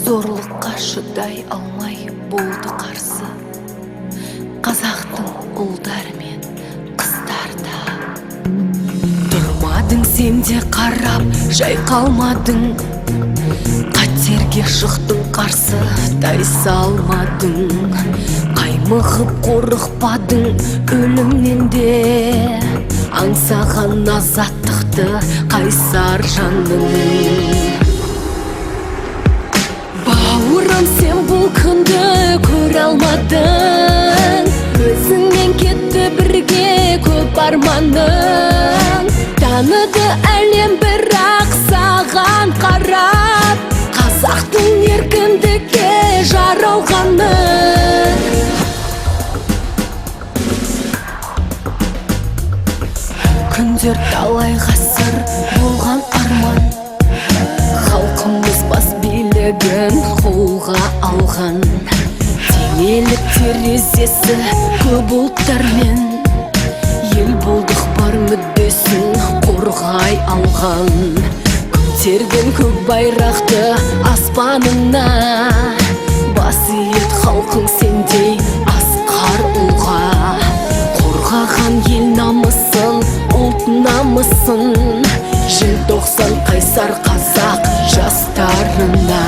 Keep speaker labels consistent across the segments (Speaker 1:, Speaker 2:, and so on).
Speaker 1: Зорлыққа шыдай алмай болды қарсы қазақтың ұлдары мен қыздарда. Тұрмадың сен де қарап, жайқалмадың, қатерге шықтың қарсы, тайсалмадың. Қаймығып қорықпадың өлімнен де, аңсаған азаттықты қайсар жаның. Бауырым, сен бұл күнді көре алмадың, өзіңмен кетті бірге көп арманың. Таныды әлем бірақ саған қарап, қазақтың еркіндікке жаралғанын. Күндер талай ғасыр болған арман, халқымыз бас билігін қолға алған. Теңелік терезесі көп ұлттармен, ел болдық бар мүддесін қорғай алған. Көтерген көк байрақты аспанына, бас иет халқың сендей асқар ұлға. Қорғаған ел намысын, ұлт намысын, желтоқсан қайсар қазақ жастарына.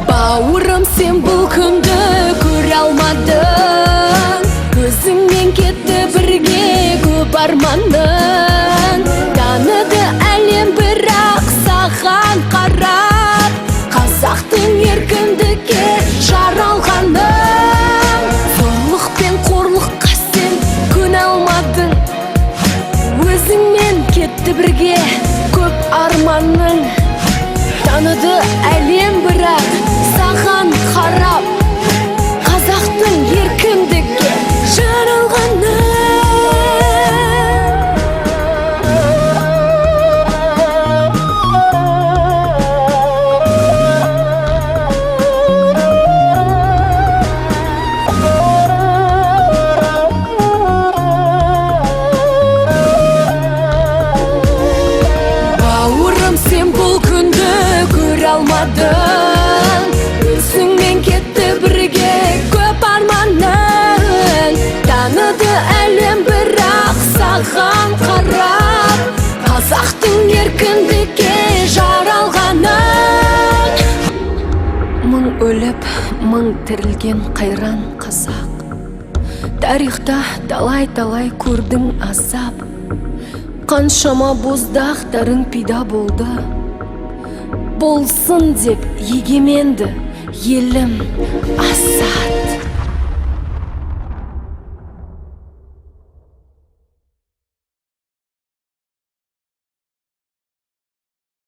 Speaker 1: Бауырым, сен бұл күнді көре алмадың, өзіңмен кетті бірге көп арманың. Таныды әлем бірақ саған қарап, қазақтың еркіндікке жаралғанын. Зорлық пен қорлыққа сен көне алмадың, өзіңмен кетті бірге көп арманың. Таныды әлем бірақ саған қарап, қазақтың еркіндікке жаралғанын. Бауырым, сен бұл күнді көре алмадың, өзіңмен кетті бірге көп арманың. Таныды әлем бірақ саған қарап, қазақтың еркіндікке жаралғанын. Мың өліп, мың тірілген қайран қазақ, тарихта талай-талай көрдің азап. Қаншама боздақтарың пида болды, болсын деп егеменді елім ас